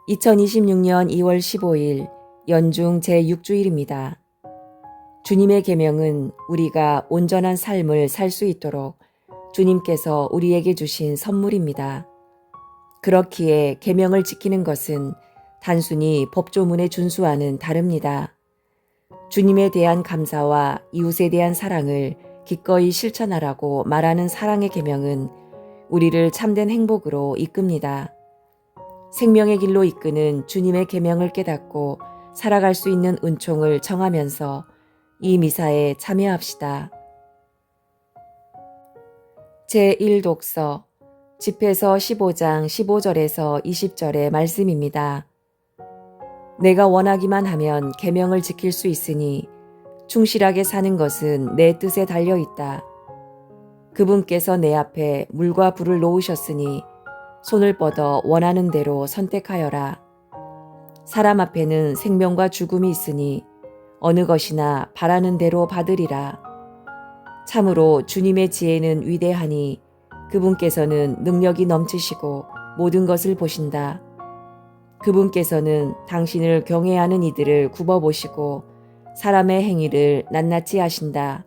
2026년 2월 15일 연중 제6주일입니다. 주님의 계명은 우리가 온전한 삶을 살 수 있도록 주님께서 우리에게 주신 선물입니다. 그렇기에 계명을 지키는 것은 단순히 법조문에 준수와는 다릅니다. 주님에 대한 감사와 이웃에 대한 사랑을 기꺼이 실천하라고 말하는 사랑의 계명은 우리를 참된 행복으로 이끕니다. 생명의 길로 이끄는 주님의 계명을 깨닫고 살아갈 수 있는 은총을 청하면서 이 미사에 참여합시다. 제1독서 집회서 15장 15절에서 20절의 말씀입니다. 내가 원하기만 하면 계명을 지킬 수 있으니 충실하게 사는 것은 내 뜻에 달려 있다. 그분께서 내 앞에 물과 불을 놓으셨으니 손을 뻗어 원하는 대로 선택하여라. 사람 앞에는 생명과 죽음이 있으니 어느 것이나 바라는 대로 받으리라. 참으로 주님의 지혜는 위대하니 그분께서는 능력이 넘치시고 모든 것을 보신다. 그분께서는 당신을 경외하는 이들을 굽어보시고 사람의 행위를 낱낱이 하신다.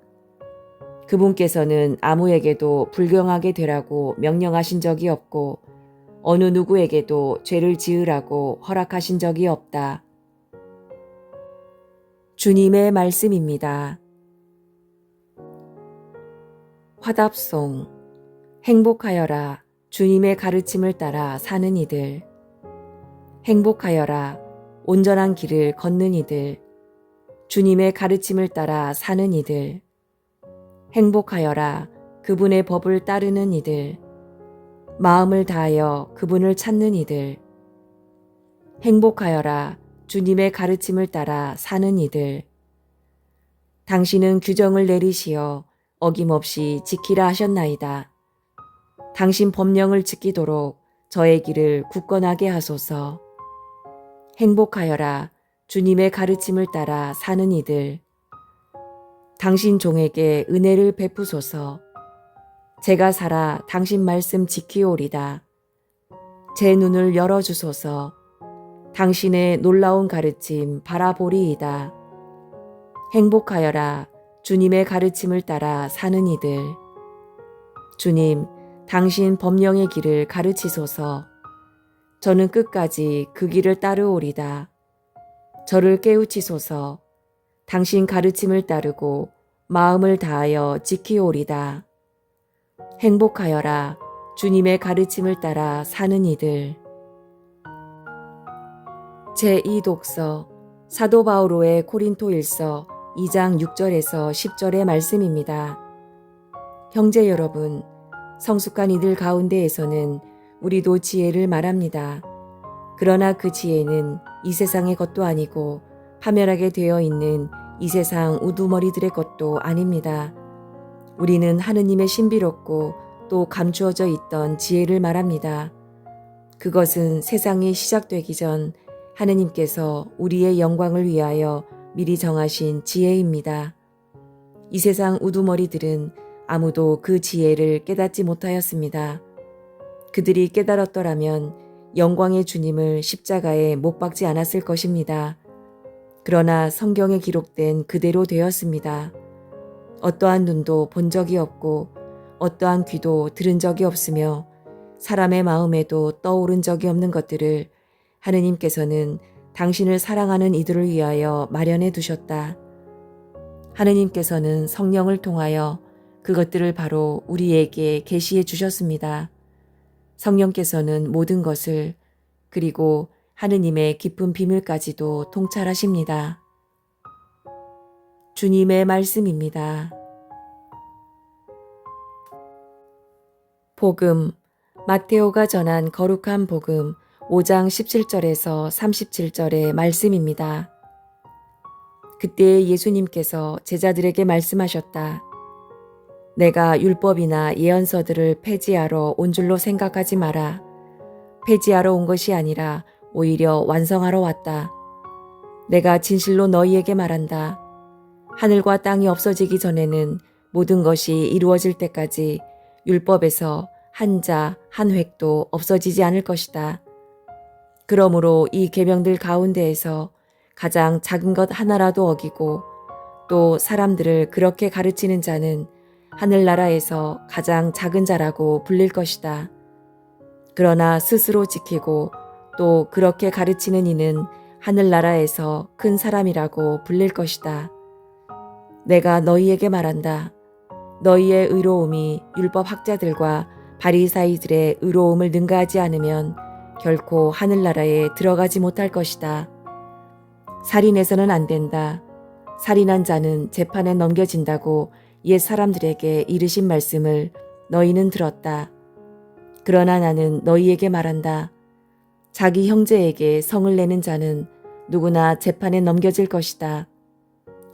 그분께서는 아무에게도 불경하게 되라고 명령하신 적이 없고 어느 누구에게도 죄를 지으라고 허락하신 적이 없다. 주님의 말씀입니다. 화답송. 행복하여라. 주님의 가르침을 따라 사는 이들. 행복하여라. 온전한 길을 걷는 이들. 주님의 가르침을 따라 사는 이들. 행복하여라. 그분의 법을 따르는 이들. 마음을 다하여 그분을 찾는 이들. 행복하여라. 주님의 가르침을 따라 사는 이들. 당신은 규정을 내리시어 어김없이 지키라 하셨나이다. 당신 법령을 지키도록 저의 길을 굳건하게 하소서. 행복하여라. 주님의 가르침을 따라 사는 이들. 당신 종에게 은혜를 베푸소서. 제가 살아 당신 말씀 지키오리다. 제 눈을 열어주소서. 당신의 놀라운 가르침 바라보리이다. 행복하여라. 주님의 가르침을 따라 사는 이들. 주님, 당신 법령의 길을 가르치소서. 저는 끝까지 그 길을 따르오리다. 저를 깨우치소서. 당신 가르침을 따르고 마음을 다하여 지키오리다. 행복하여라. 주님의 가르침을 따라 사는 이들. 제2독서 사도 바오로의 고린토일서 2장 6절에서 10절의 말씀입니다. 형제 여러분, 성숙한 이들 가운데에서는 우리도 지혜를 말합니다. 그러나 그 지혜는 이 세상의 것도 아니고 파멸하게 되어 있는 이 세상 우두머리들의 것도 아닙니다. 우리는 하느님의 신비롭고 또 감추어져 있던 지혜를 말합니다. 그것은 세상이 시작되기 전 하느님께서 우리의 영광을 위하여 미리 정하신 지혜입니다. 이 세상 우두머리들은 아무도 그 지혜를 깨닫지 못하였습니다. 그들이 깨달았더라면 영광의 주님을 십자가에 못 박지 않았을 것입니다. 그러나 성경에 기록된 그대로 되었습니다. 어떠한 눈도 본 적이 없고 어떠한 귀도 들은 적이 없으며 사람의 마음에도 떠오른 적이 없는 것들을 하느님께서는 당신을 사랑하는 이들을 위하여 마련해 두셨다. 하느님께서는 성령을 통하여 그것들을 바로 우리에게 계시해 주셨습니다. 성령께서는 모든 것을 그리고 하느님의 깊은 비밀까지도 통찰하십니다. 주님의 말씀입니다. 복음, 마테오가 전한 거룩한 복음 5장 17절에서 37절의 말씀입니다. 그때 예수님께서 제자들에게 말씀하셨다. 내가 율법이나 예언서들을 폐지하러 온 줄로 생각하지 마라. 폐지하러 온 것이 아니라 오히려 완성하러 왔다. 내가 진실로 너희에게 말한다. 하늘과 땅이 없어지기 전에는 모든 것이 이루어질 때까지 율법에서 한 자, 한 획도 없어지지 않을 것이다. 그러므로 이 계명들 가운데에서 가장 작은 것 하나라도 어기고 또 사람들을 그렇게 가르치는 자는 하늘나라에서 가장 작은 자라고 불릴 것이다. 그러나 스스로 지키고 또 그렇게 가르치는 이는 하늘나라에서 큰 사람이라고 불릴 것이다. 내가 너희에게 말한다. 너희의 의로움이 율법 학자들과 바리사이들의 의로움을 능가하지 않으면 결코 하늘나라에 들어가지 못할 것이다. 살인해서는 안 된다. 살인한 자는 재판에 넘겨진다고 옛 사람들에게 이르신 말씀을 너희는 들었다. 그러나 나는 너희에게 말한다. 자기 형제에게 성을 내는 자는 누구나 재판에 넘겨질 것이다.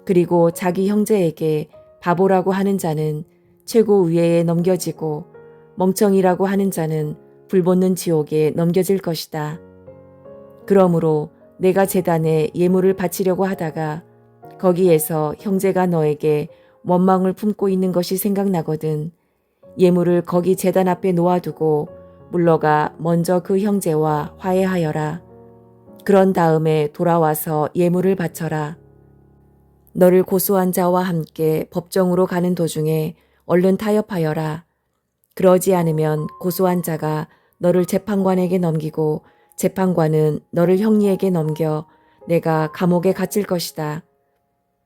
그리고 자기 형제에게 바보라고 하는 자는 최고 위에에 넘겨지고 멍청이라고 하는 자는 불붙는 지옥에 넘겨질 것이다. 그러므로 내가 제단에 예물을 바치려고 하다가 거기에서 형제가 너에게 원망을 품고 있는 것이 생각나거든 예물을 거기 제단 앞에 놓아두고 물러가 먼저 그 형제와 화해하여라. 그런 다음에 돌아와서 예물을 바쳐라. 너를 고소한 자와 함께 법정으로 가는 도중에 얼른 타협하여라. 그러지 않으면 고소한 자가 너를 재판관에게 넘기고 재판관은 너를 형리에게 넘겨 내가 감옥에 갇힐 것이다.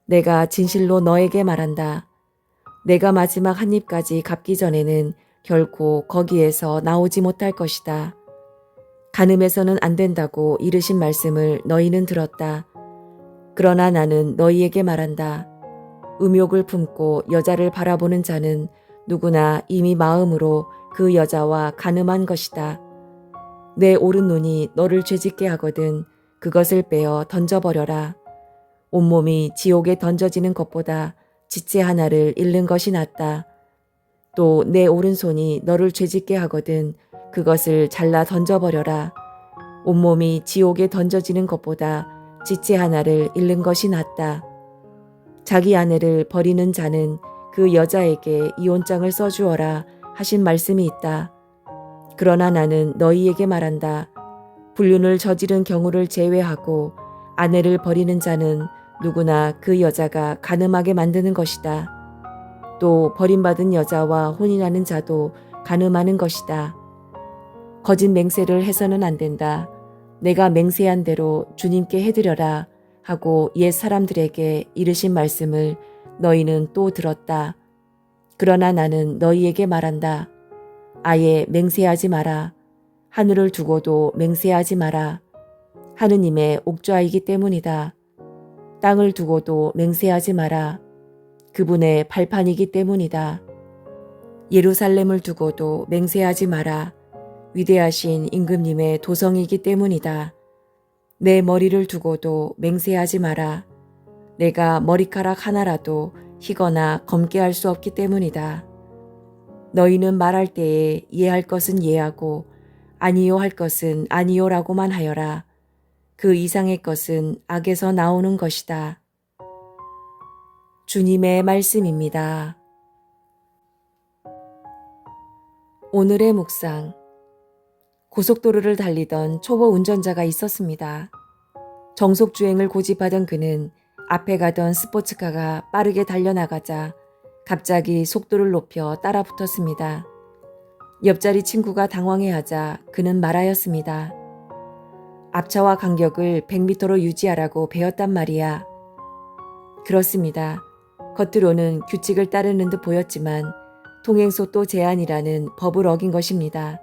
내가 진실로 너에게 말한다. 내가 마지막 한 입까지 갚기 전에는 결코 거기에서 나오지 못할 것이다. 간음해서는 안 된다고 이르신 말씀을 너희는 들었다. 그러나 나는 너희에게 말한다. 음욕을 품고 여자를 바라보는 자는 누구나 이미 마음으로 그 여자와 간음한 것이다. 내 오른 눈이 너를 죄짓게 하거든 그것을 빼어 던져버려라. 온몸이 지옥에 던져지는 것보다 지체 하나를 잃는 것이 낫다. 또 내 오른손이 너를 죄짓게 하거든 그것을 잘라 던져버려라. 온몸이 지옥에 던져지는 것보다 지체 하나를 잃는 것이 낫다. 자기 아내를 버리는 자는 그 여자에게 이혼장을 써주어라 하신 말씀이 있다. 그러나 나는 너희에게 말한다. 불륜을 저지른 경우를 제외하고 아내를 버리는 자는 누구나 그 여자가 간음하게 만드는 것이다. 또 버림받은 여자와 혼인하는 자도 간음하는 것이다. 거짓 맹세를 해서는 안 된다. 내가 맹세한 대로 주님께 해드려라 하고 옛 사람들에게 이르신 말씀을 너희는 또 들었다. 그러나 나는 너희에게 말한다. 아예 맹세하지 마라. 하늘을 두고도 맹세하지 마라. 하느님의 옥좌이기 때문이다. 땅을 두고도 맹세하지 마라. 그분의 발판이기 때문이다. 예루살렘을 두고도 맹세하지 마라. 위대하신 임금님의 도성이기 때문이다. 내 머리를 두고도 맹세하지 마라. 내가 머리카락 하나라도 희거나 검게 할 수 없기 때문이다. 너희는 말할 때에 예할 것은 예하고 아니요 할 것은 아니요라고만 하여라. 그 이상의 것은 악에서 나오는 것이다. 주님의 말씀입니다. 오늘의 묵상. 고속도로를 달리던 초보 운전자가 있었습니다. 정속주행을 고집하던 그는 앞에 가던 스포츠카가 빠르게 달려나가자 갑자기 속도를 높여 따라붙었습니다. 옆자리 친구가 당황해하자 그는 말하였습니다. 앞차와 간격을 100m로 유지하라고 배웠단 말이야. 그렇습니다. 겉으로는 규칙을 따르는 듯 보였지만 통행속도 제한이라는 법을 어긴 것입니다.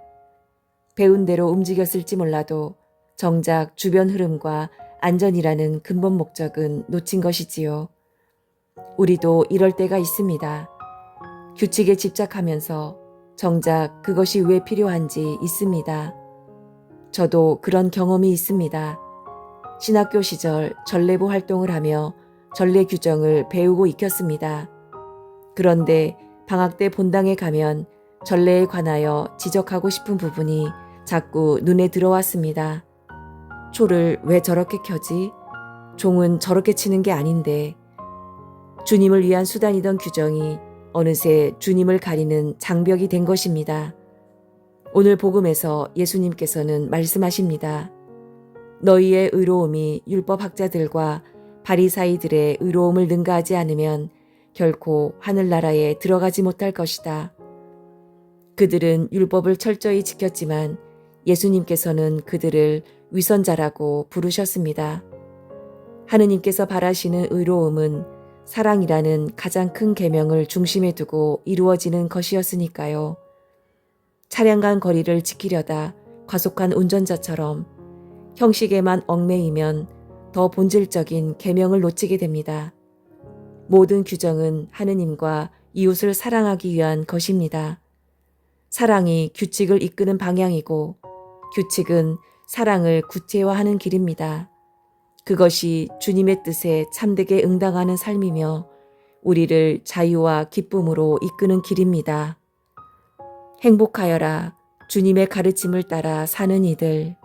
배운 대로 움직였을지 몰라도 정작 주변 흐름과 안전이라는 근본 목적은 놓친 것이지요. 우리도 이럴 때가 있습니다. 규칙에 집착하면서 정작 그것이 왜 필요한지 있습니다. 저도 그런 경험이 있습니다. 신학교 시절 전례부 활동을 하며 전례 규정을 배우고 익혔습니다. 그런데 방학 때 본당에 가면 전례에 관하여 지적하고 싶은 부분이 자꾸 눈에 들어왔습니다. 초를 왜 저렇게 켜지? 종은 저렇게 치는 게 아닌데. 주님을 위한 수단이던 규정이 어느새 주님을 가리는 장벽이 된 것입니다. 오늘 복음에서 예수님께서는 말씀하십니다. 너희의 의로움이 율법학자들과 바리사이들의 의로움을 능가하지 않으면 결코 하늘나라에 들어가지 못할 것이다. 그들은 율법을 철저히 지켰지만 예수님께서는 그들을 위선자라고 부르셨습니다. 하느님께서 바라시는 의로움은 사랑이라는 가장 큰 계명을 중심에 두고 이루어지는 것이었으니까요. 차량 간 거리를 지키려다 과속한 운전자처럼 형식에만 얽매이면 더 본질적인 계명을 놓치게 됩니다. 모든 규정은 하느님과 이웃을 사랑하기 위한 것입니다. 사랑이 규칙을 이끄는 방향이고 규칙은 사랑을 구체화하는 길입니다. 그것이 주님의 뜻에 참되게 응당하는 삶이며 우리를 자유와 기쁨으로 이끄는 길입니다. 행복하여라. 주님의 가르침을 따라 사는 이들.